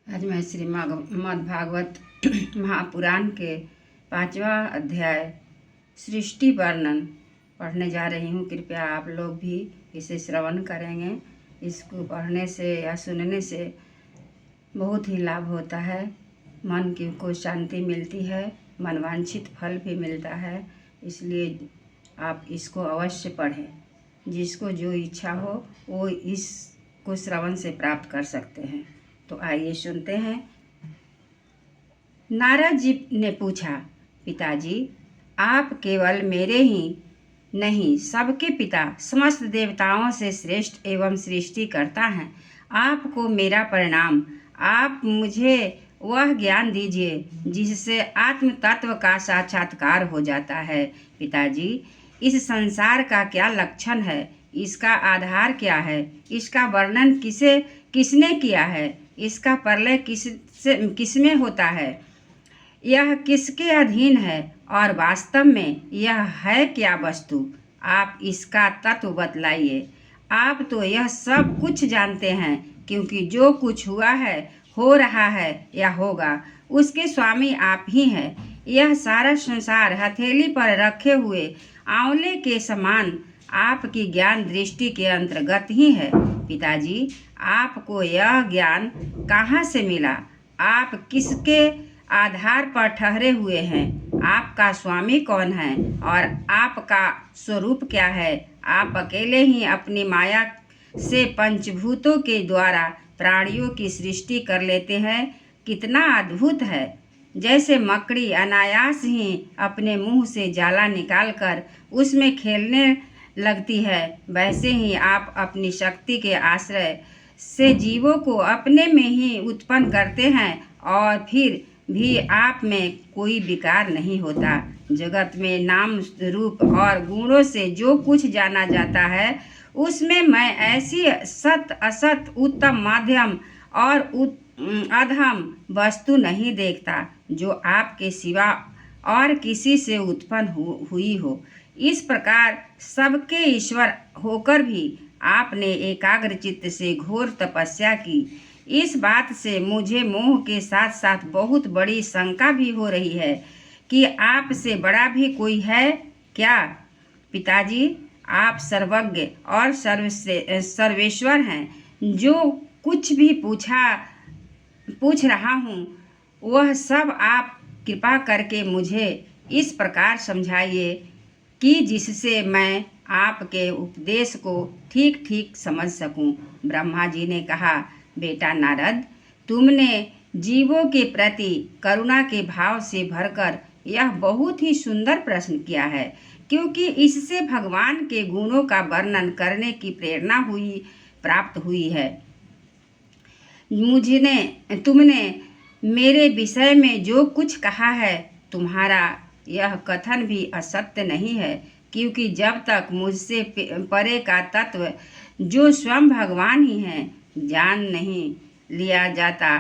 आज मैं श्रीमद् भागवत महापुराण के 5वां अध्याय सृष्टि वर्णन पढ़ने जा रही हूँ। कृपया आप लोग भी इसे श्रवण करेंगे। इसको पढ़ने से या सुनने से बहुत ही लाभ होता है। मन को शांति मिलती है, मनवांछित फल भी मिलता है। इसलिए आप इसको अवश्य पढ़ें। जिसको जो इच्छा हो वो इसको श्रवण से प्राप्त कर सकते हैं। तो आइए सुनते हैं। नारद जी ने पूछा, पिताजी, आप केवल मेरे ही नहीं सबके पिता समस्त देवताओं से श्रेष्ठ एवं सृष्टि करता है। आपको मेरा प्रणाम। आप मुझे वह ज्ञान दीजिए जिससे आत्म तत्व का साक्षात्कार हो जाता है। पिताजी, इस संसार का क्या लक्षण है? इसका आधार क्या है? इसका वर्णन किसने किया है? इसका प्रलय किसमें होता है? यह किसके अधीन है और वास्तव में यह है क्या वस्तु? आप इसका तत्व बतलाइए। आप तो यह सब कुछ जानते हैं, क्योंकि जो कुछ हुआ है, हो रहा है या होगा, उसके स्वामी आप ही हैं। यह सारा संसार हथेली पर रखे हुए आंवले के समान आपकी ज्ञान दृष्टि के अंतर्गत ही है। पिताजी, आपको यह ज्ञान कहाँ से मिला? आप किसके आधार पर ठहरे हुए हैं? आपका स्वामी कौन है और आपका स्वरूप क्या है? आप अकेले ही अपनी माया से पंचभूतों के द्वारा प्राणियों की सृष्टि कर लेते हैं। कितना अद्भुत है! जैसे मकड़ी अनायास ही अपने मुंह से जाला निकालकर उसमें खेलने लगती है, वैसे ही आप अपनी शक्ति के आश्रय से जीवों को अपने में ही उत्पन्न करते हैं और फिर भी आप में कोई विकार नहीं होता। जगत में नाम रूप और गुणों से जो कुछ जाना जाता है, उसमें मैं ऐसी सत असत उत्तम माध्यम और अधम वस्तु नहीं देखता जो आपके सिवा और किसी से उत्पन्न हुई हो। इस प्रकार सबके ईश्वर होकर भी आपने एकाग्र चित्त से घोर तपस्या की। इस बात से मुझे मोह के साथ साथ बहुत बड़ी शंका भी हो रही है कि आपसे बड़ा भी कोई है क्या? पिताजी, आप सर्वज्ञ और सर्वेश्वर हैं। जो कुछ भी पूछ रहा हूँ वह सब आप कृपा करके मुझे इस प्रकार समझाइए कि जिससे मैं आपके उपदेश को ठीक ठीक समझ सकूं। ब्रह्मा जी ने कहा, बेटा नारद, तुमने जीवों के प्रति करुणा के भाव से भरकर यह बहुत ही सुंदर प्रश्न किया है, क्योंकि इससे भगवान के गुणों का वर्णन करने की प्रेरणा प्राप्त हुई है। तुमने मेरे विषय में जो कुछ कहा है, तुम्हारा यह कथन भी असत्य नहीं है, क्योंकि जब तक मुझसे परे का तत्व जो स्वयं भगवान ही हैं जान नहीं लिया जाता,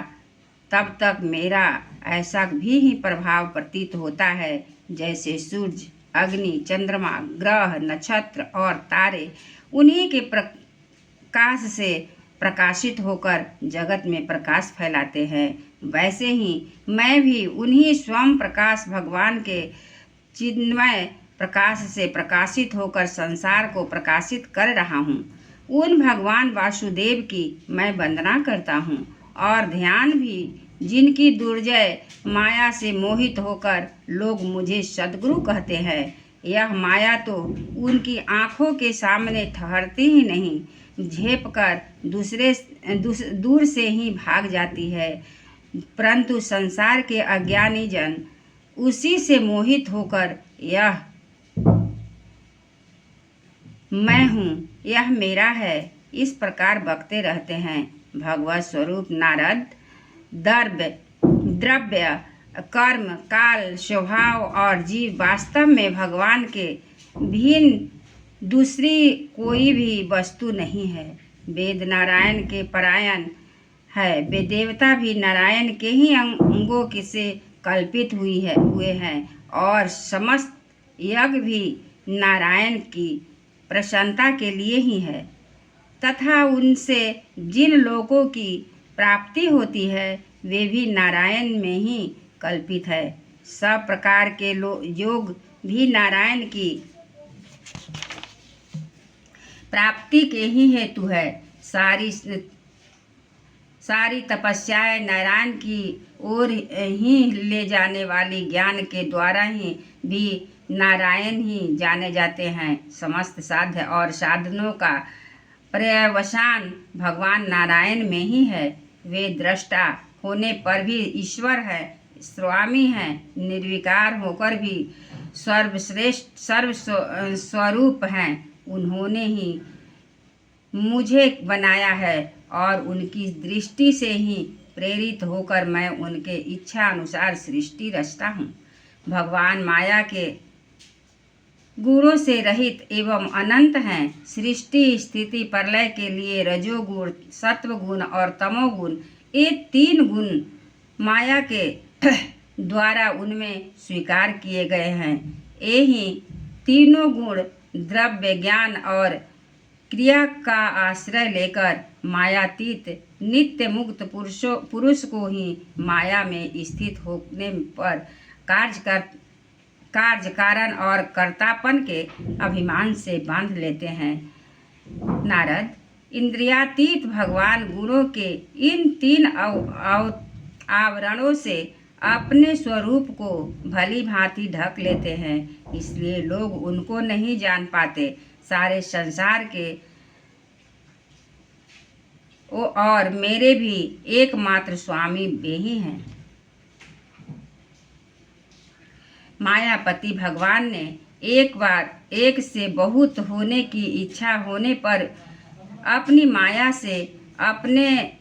तब तक मेरा ऐसा भी ही प्रभाव प्रतीत होता है जैसे सूर्य, अग्नि, चंद्रमा, ग्रह, नक्षत्र और तारे उन्हीं के प्रकाश से प्रकाशित होकर जगत में प्रकाश फैलाते हैं, वैसे ही मैं भी उन्हीं स्वयं प्रकाश भगवान के चिन्मय प्रकाश से प्रकाशित होकर संसार को प्रकाशित कर रहा हूँ। उन भगवान वासुदेव की मैं वंदना करता हूँ और ध्यान भी जिनकी दुर्जय माया से मोहित होकर लोग मुझे सद्गुरु कहते हैं। यह माया तो उनकी आँखों के सामने ठहरती ही नहीं, झेप कर दूर से ही भाग जाती है, परंतु संसार के अज्ञानी जन उसी से मोहित होकर यह मैं हूँ, यह मेरा है, इस प्रकार बकते रहते हैं। भगवत स्वरूप नारद, द्रव्य, कर्म, काल, स्वभाव और जीव वास्तव में भगवान के भिन्न दूसरी कोई भी वस्तु नहीं है। वेद नारायण के परायण है, वे देवता भी नारायण के ही अंगों से कल्पित हुए हैं और समस्त यज्ञ भी नारायण की प्रसन्नता के लिए ही है, तथा उनसे जिन लोगों की प्राप्ति होती है वे भी नारायण में ही कल्पित है। सब प्रकार के योग भी नारायण की प्राप्ति के ही हेतु है। सारी तपस्याएं नारायण की ओर ही ले जाने वाली ज्ञान के द्वारा ही भी नारायण ही जाने जाते हैं। समस्त साध्य और साधनों का पर्यवसान भगवान नारायण में ही है। वे दृष्टा होने पर भी ईश्वर है, स्वामी हैं, निर्विकार होकर भी सर्वश्रेष्ठ स्वरूप हैं। उन्होंने ही मुझे बनाया है और उनकी दृष्टि से ही प्रेरित होकर मैं उनके इच्छा अनुसार सृष्टि रचता हूँ। भगवान माया के गुणों से रहित एवं अनंत हैं। सृष्टि स्थिति प्रलय के लिए रजोगुण, सत्वगुण और तमोगुण, ये 3 गुण माया के द्वारा उनमें स्वीकार किए गए हैं। ये ही तीनों गुण द्रव्य, ज्ञान और क्रिया का आश्रय लेकर मायातीत नित्य मुक्त पुरुष को ही माया में स्थित होने पर कार्य कारण और कर्तापन के अभिमान से बांध लेते हैं। नारद, इंद्रियातीत भगवान गुणों के इन 3 आवरणों से अपने स्वरूप को भली भांति ढक लेते हैं, इसलिए लोग उनको नहीं जान पाते। सारे संसार के और मेरे भी एकमात्र स्वामी वे ही हैं। मायापति भगवान ने एक बार एक से बहुत होने की इच्छा होने पर अपनी माया से अपने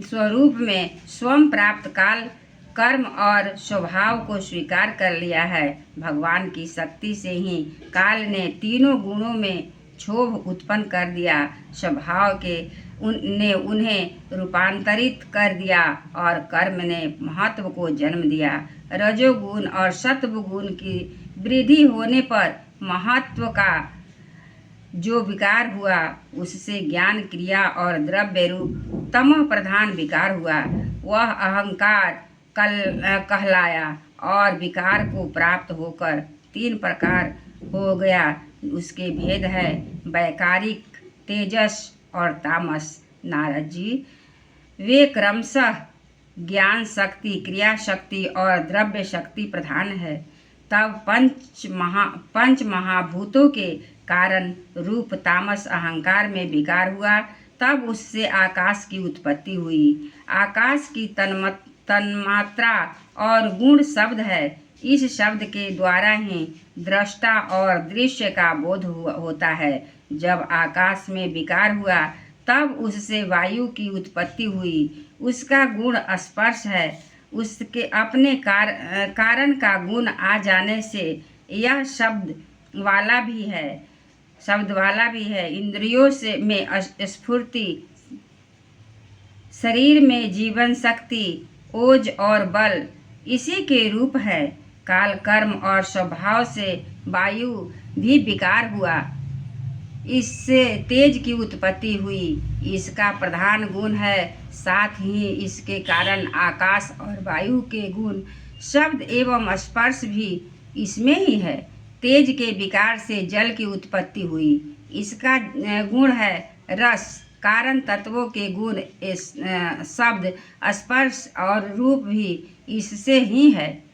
स्वरूप में स्वयं प्राप्त काल, कर्म और स्वभाव को स्वीकार कर लिया है। भगवान की शक्ति से ही काल ने तीनों गुणों में क्षोभ उत्पन्न कर दिया। स्वभाव ने उन्हें रूपांतरित कर दिया और कर्म ने महत्व को जन्म दिया। रजोगुण और सत्वगुण की वृद्धि होने पर महत्व का जो विकार हुआ, उससे ज्ञान, क्रिया और द्रव्य रूप तमः प्रधान विकार हुआ। वह अहंकार कहलाया और विकार को प्राप्त होकर 3 प्रकार हो गया। उसके भेद है वैकारिक, तेजस और तामस। नारद जी, वे क्रमशः ज्ञान शक्ति, क्रिया शक्ति और द्रव्य शक्ति प्रधान है। तब पंच महाभूतों के कारण रूप तामस अहंकार में विकार हुआ। तब उससे आकाश की उत्पत्ति हुई। आकाश की तन्मात्रा और गुण शब्द है। इस शब्द के द्वारा ही दृष्टा और दृश्य का बोध होता है। जब आकाश में विकार हुआ तब उससे वायु की उत्पत्ति हुई। उसका गुण स्पर्श है। उसके अपने कारण का गुण आ जाने से यह शब्द वाला भी है। इंद्रियों से में स्फूर्ति, शरीर में जीवन शक्ति, ओज और बल इसी के रूप है। काल, कर्म और स्वभाव से वायु भी विकार हुआ। इससे तेज की उत्पत्ति हुई। इसका प्रधान गुण है। साथ ही इसके कारण आकाश और वायु के गुण, शब्द एवं स्पर्श भी इसमें ही है। तेज के विकार से जल की उत्पत्ति हुई। इसका गुण है रस। कारण तत्वों के गुण, शब्द, स्पर्श और रूप भी इससे ही है।